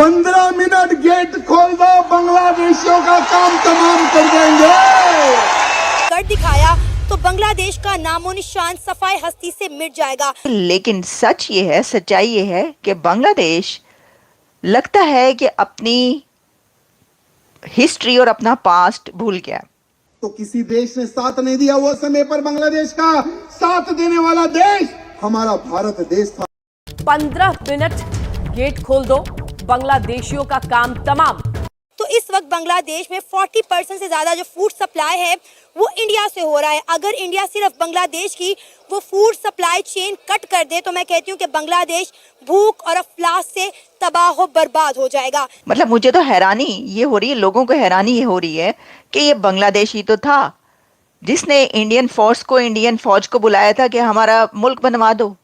15 minute gate खोल दो, बांग्लादेशियों का काम तमाम कर देंगे। कर दिखाया तो बांग्लादेश का नामो निशान सफाई हस्ती से मिट जाएगा। लेकिन सच ये है, सच्चाई ये है कि बांग्लादेश लगता है कि अपनी हिस्ट्री और अपना पास्ट भूल गया। तो किसी देश ने साथ नहीं दिया वो समय पर, बांग्लादेश का साथ देने वाला देश हमारा भारत देश था। 15 मिनट गेट खोल दो, बांग्लादेशियों का काम तमाम। तो इस वक्त बांग्लादेश में 40% से ज्यादा जो फूड सप्लाई है वो इंडिया से हो रहा है। अगर इंडिया सिर्फ बांग्लादेश की वो फूड सप्लाई चेन कट कर दे तो मैं कहती हूँ कि बांग्लादेश भूख और अफलास से तबाह बर्बाद हो जाएगा। मतलब मुझे तो हैरानी ये हो रही है, लोगों को हैरानी ये हो रही है कि ये बांग्लादेश ही तो था जिसने इंडियन फोर्स को, इंडियन फौज को बुलाया था कि हमारा मुल्क बनवा दो,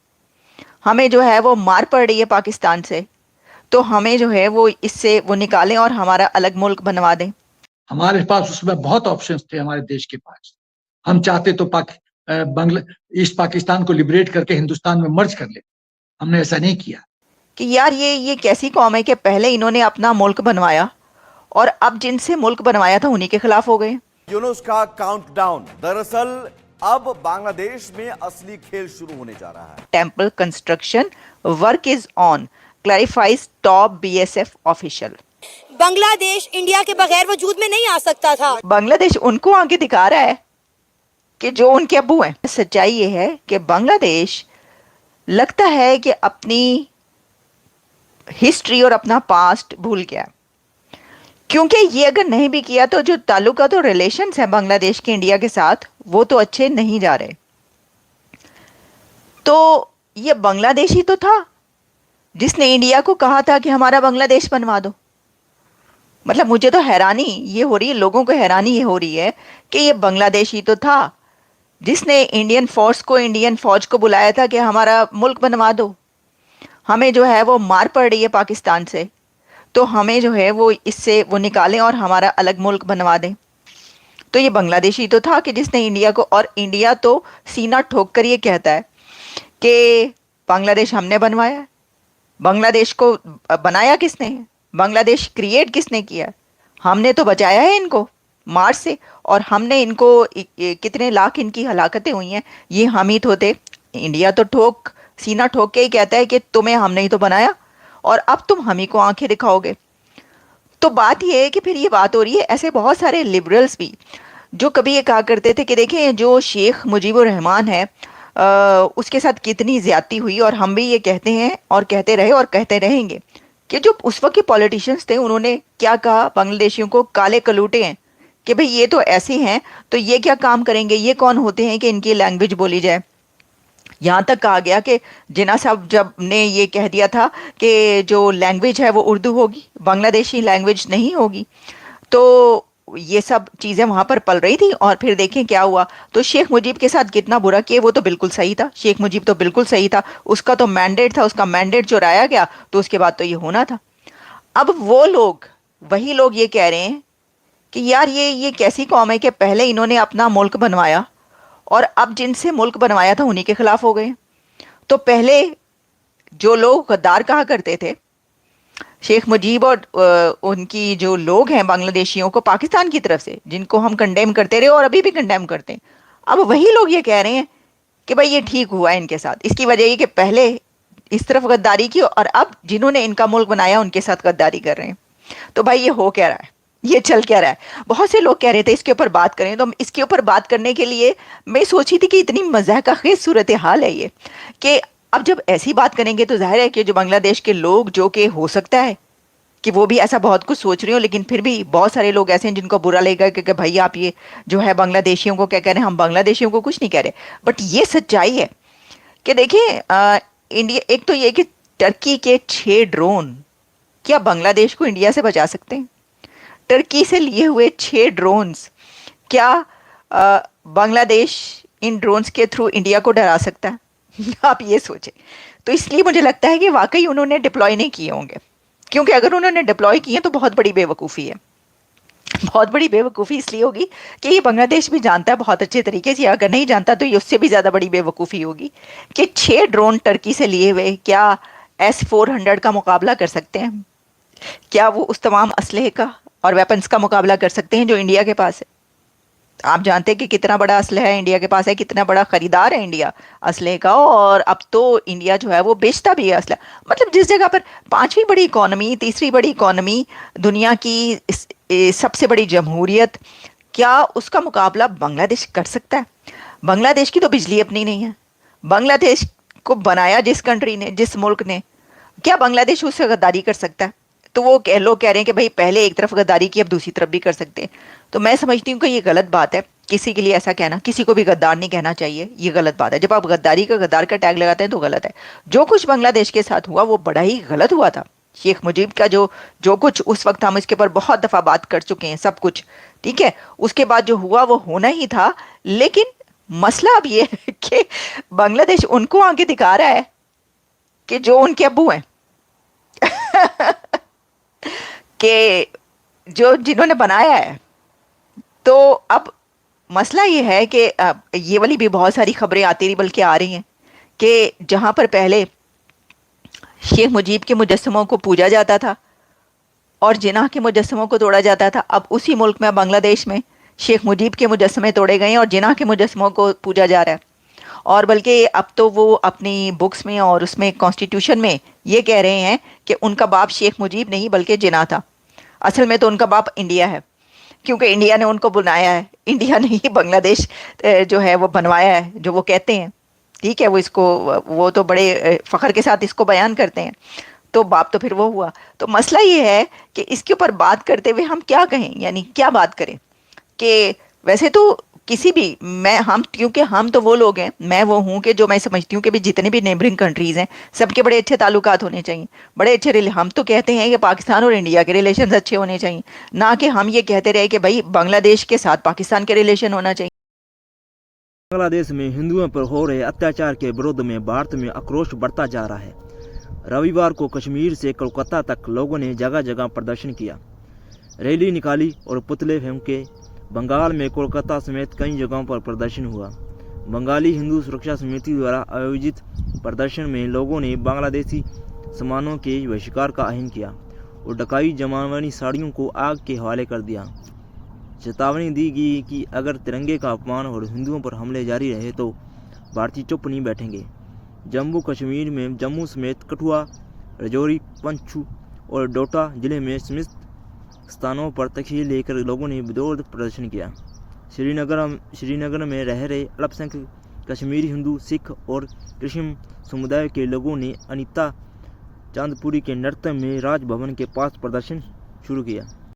हमें जो है वो मार पड़ रही है पाकिस्तान से, तो हमें जो है वो इससे वो निकालें और हमारा अलग मुल्क बनवा दें। हमारे पास उसमें बहुत ऑप्शंस थे हमारे देश के पास। हम चाहते तो ईस्ट पाकिस्तान को लिबरेट करके हिंदुस्तान में मर्ज कर ले, हमने ऐसा नहीं किया। कि यार ये कैसी कौम है कि पहले इन्होंने अपना मुल्क बनवाया और अब जिनसे मुल्क बनवाया था उन्हीं के खिलाफ हो गए। यूनुस का काउंटडाउन, दरअसल अब बांग्लादेश में असली खेल शुरू होने जा रहा है। Temple construction work is on, clarifies top BSF official. Bangladesh India के बगैर वजूद में नहीं आ सकता था। बांग्लादेश उनको आगे दिखा रहा है कि जो उनके अब्बू हैं। सच्चाई ये है कि बांग्लादेश लगता है कि अपनी हिस्ट्री और अपना पास्ट भूल गया, क्योंकि ये अगर नहीं भी किया तो जो ताल्लुकात और रिलेशंस हैं बांग्लादेश के इंडिया के साथ वो तो अच्छे नहीं जा रहे। तो ये बांग्लादेश ही तो था जिसने इंडिया को कहा था कि हमारा बांग्लादेश बनवा दो। मतलब मुझे तो हैरानी ये हो रही है, लोगों को हैरानी ये हो रही है कि ये बांग्लादेश ही तो था जिसने इंडियन फोर्स को, इंडियन फौज को बुलाया था कि हमारा मुल्क बनवा दो, हमें जो है वो मार पड़ रही है पाकिस्तान से, तो हमें जो है वो इससे वो निकालें और हमारा अलग मुल्क बनवा दें। तो ये बांग्लादेश ही तो था कि जिसने इंडिया को, और इंडिया तो सीना ठोक कर ये कहता है कि बांग्लादेश हमने बनवाया है। बांग्लादेश को बनाया किसने है? बांग्लादेश क्रिएट किसने किया? हमने तो बचाया है इनको मार से, और हमने इनको कितने लाख इनकी हलाकतें हुई हैं ये हम ही तो थे। इंडिया तो सीना ठोक के ही कहता है कि तुम्हें हमने ही तो बनाया और अब तुम हम ही को आंखें दिखाओगे। तो बात ये है कि फिर ये बात हो रही है, ऐसे बहुत सारे लिबरल्स भी जो कभी ये कहा करते थे कि देखें जो शेख मुजीबुर रहमान है उसके साथ कितनी ज्यादती हुई, और हम भी ये कहते हैं और कहते रहे और कहते रहेंगे कि जो उस वक्त के पॉलिटिशियंस थे उन्होंने क्या कहा, बांग्लादेशियों को काले कलूटे हैं कि भाई ये तो ऐसे हैं तो ये क्या काम करेंगे, ये कौन होते हैं कि इनकी लैंग्वेज बोली जाए। यहाँ तक कहा गया कि जिन्ना साहब जब ने ये कह दिया था कि जो लैंग्वेज है वो उर्दू होगी, बांग्लादेशी लैंग्वेज नहीं होगी, तो ये सब चीज़ें वहाँ पर पल रही थी। और फिर देखें क्या हुआ, तो शेख मुजीब के साथ कितना बुरा किया, वो तो बिल्कुल सही था, शेख मुजीब तो बिल्कुल सही था, उसका तो मैंडेट था, उसका मैंडेट चुराया गया तो उसके बाद तो ये होना था। अब वो लोग, वही लोग ये कह रहे हैं कि यार ये कैसी कौम है कि पहले इन्होंने अपना मुल्क बनवाया और अब जिनसे मुल्क बनवाया था उन्हीं के खिलाफ हो गए। तो पहले जो लोग गद्दार कहा करते थे, शेख मुजीब और उनकी जो लोग हैं बांग्लादेशियों को पाकिस्तान की तरफ से, जिनको हम कंडेम करते रहे और अभी भी कंडेम करते हैं, अब वही लोग ये कह रहे हैं कि भाई ये ठीक हुआ है इनके साथ। इसकी वजह ये कि पहले इस तरफ गद्दारी की और अब जिन्होंने इनका मुल्क बनाया उनके साथ गद्दारी कर रहे हैं। तो भाई ये हो क्या रहा है, ये चल क्या रहा है? बहुत से लोग कह रहे थे इसके ऊपर बात करें, तो इसके ऊपर बात करने के लिए मैं सोची थी कि इतनी मज़ाक़खेज़ सूरत हाल है ये कि अब जब ऐसी बात करेंगे तो जाहिर है कि जो बांग्लादेश के लोग, जो कि हो सकता है कि वो भी ऐसा बहुत कुछ सोच रहे हो, लेकिन फिर भी बहुत सारे लोग ऐसे हैं जिनको बुरा लगेगा कि भाई आप ये जो है बांग्लादेशियों को क्या कह रहे हैं। हम बांग्लादेशियों को कुछ नहीं कह रहे, बट ये सच्चाई है कि देखिए इंडिया, एक तो ये कि टर्की के 6 ड्रोन क्या बांग्लादेश को इंडिया से बचा सकते हैं? टर्की से लिए हुए 6 ड्रोन्स क्या बांग्लादेश इन ड्रोन्स के थ्रू इंडिया को डरा सकता है? आप ये सोचें। तो इसलिए मुझे लगता है कि वाकई उन्होंने डिप्लॉय नहीं किए होंगे, क्योंकि अगर उन्होंने डिप्लॉय किए तो बहुत बड़ी बेवकूफ़ी है। बहुत बड़ी बेवकूफ़ी इसलिए होगी कि ये बांग्लादेश भी जानता है बहुत अच्छे तरीके से, अगर नहीं जानता तो ये उससे भी ज़्यादा बड़ी बेवकूफ़ी होगी कि 6 ड्रोन टर्की से लिए हुए क्या S-400 का मुकाबला कर सकते हैं। क्या वो उस तमाम असलहे का और वेपन्स का मुकाबला कर सकते हैं जो इंडिया के पास है? आप जानते हैं कि कितना बड़ा असलहा है इंडिया के पास है, कितना बड़ा खरीदार है इंडिया असलहे का। और अब तो इंडिया जो है वो बेचता भी है असलहा। मतलब जिस जगह पर पांचवी बड़ी इकोनॉमी, तीसरी बड़ी इकोनॉमी, दुनिया की सबसे बड़ी जमहूरियत, क्या उसका मुकाबला बांग्लादेश कर सकता है? बांग्लादेश की तो बिजली अपनी नहीं है। बांग्लादेश को बनाया जिस कंट्री ने, जिस मुल्क ने, क्या बांग्लादेश उससे गद्दारी कर सकता है? तो वो लोग कह रहे हैं कि भाई पहले एक तरफ गद्दारी की, अब दूसरी तरफ भी कर सकते हैं। तो मैं समझती हूँ कि ये गलत बात है। किसी के लिए ऐसा कहना, किसी को भी गद्दार नहीं कहना चाहिए, ये गलत बात है। जब आप गद्दारी का, गद्दार का टैग लगाते हैं तो गलत है। जो कुछ बांग्लादेश के साथ हुआ वो बड़ा ही गलत हुआ था। शेख मुजीब का जो कुछ उस वक्त, हम इसके ऊपर बहुत दफा बात कर चुके हैं, सब कुछ ठीक है। उसके बाद जो हुआ वो होना ही था। लेकिन मसला अब ये है कि बांग्लादेश उनको आगे दिखा रहा है कि जो उनके अब्बू हैं कि जो जिन्होंने बनाया है। तो अब मसला ये है कि ये वाली भी बहुत सारी खबरें आती रही, बल्कि आ रही हैं, कि जहां पर पहले शेख मुजीब के मुजस्समों को पूजा जाता था और जिन्ना के मुजस्समों को तोड़ा जाता था, अब उसी मुल्क में, बांग्लादेश में, शेख मुजीब के मुजस्समे तोड़े गए और जिन्ना के मुजस्समों को पूजा जा रहा है। और बल्कि अब तो वो अपनी बुक्स में और उसमें कॉन्स्टिट्यूशन में ये कह रहे हैं कि उनका बाप शेख मुजीब नहीं बल्कि जिन्ना था। असल में तो उनका बाप इंडिया है, क्योंकि इंडिया ने उनको बुलाया है। इंडिया ने ही बांग्लादेश जो है वो बनवाया है, जो वो कहते हैं। ठीक है, वो तो बड़े फ़ख्र के साथ इसको बयान करते हैं। तो बाप तो फिर वो हुआ। तो मसला ये है कि इसके ऊपर बात करते हुए हम क्या कहें, यानी क्या बात करें। कि वैसे तो किसी भी, क्योंकि हम तो वो लोग हैं, मैं वो हूँ कि जो मैं समझती हूँ कि भी जितने भी नेबरिंग कंट्रीज़ हैं सबके बड़े अच्छे ताल्लुकात होने चाहिए, बड़े अच्छे हम तो कहते हैं कि पाकिस्तान और इंडिया के रिलेशन अच्छे होने चाहिए, ना कि हम ये कहते रहे कि भाई बांग्लादेश के साथ पाकिस्तान के रिलेशन होना चाहिए। बांग्लादेश में हिंदुओं पर हो रहे अत्याचार के विरोध में भारत में आक्रोश बढ़ता जा रहा है। रविवार को कश्मीर से कोलकाता तक लोगों ने जगह जगह प्रदर्शन किया, रैली निकाली और पुतले फेंके। बंगाल में कोलकाता समेत कई जगहों पर प्रदर्शन हुआ। बंगाली हिंदू सुरक्षा समिति द्वारा आयोजित प्रदर्शन में लोगों ने बांग्लादेशी सामानों के बहिष्कार का आह्वान किया और ढकाई जमावनी साड़ियों को आग के हवाले कर दिया। चेतावनी दी गई कि अगर तिरंगे का अपमान और हिंदुओं पर हमले जारी रहे तो भारतीय चुप नहीं बैठेंगे। जम्मू कश्मीर में जम्मू समेत कठुआ, राजौरी, पुंछ और डोडा जिले में समस्त स्थानों पर तख्तियाँ लेकर लोगों ने विरोध प्रदर्शन किया। श्रीनगर में रह रहे अल्पसंख्यक कश्मीरी हिंदू, सिख और क्रिश्चियन समुदाय के लोगों ने अनीता चांदपुरी के नृत्य में राजभवन के पास प्रदर्शन शुरू किया।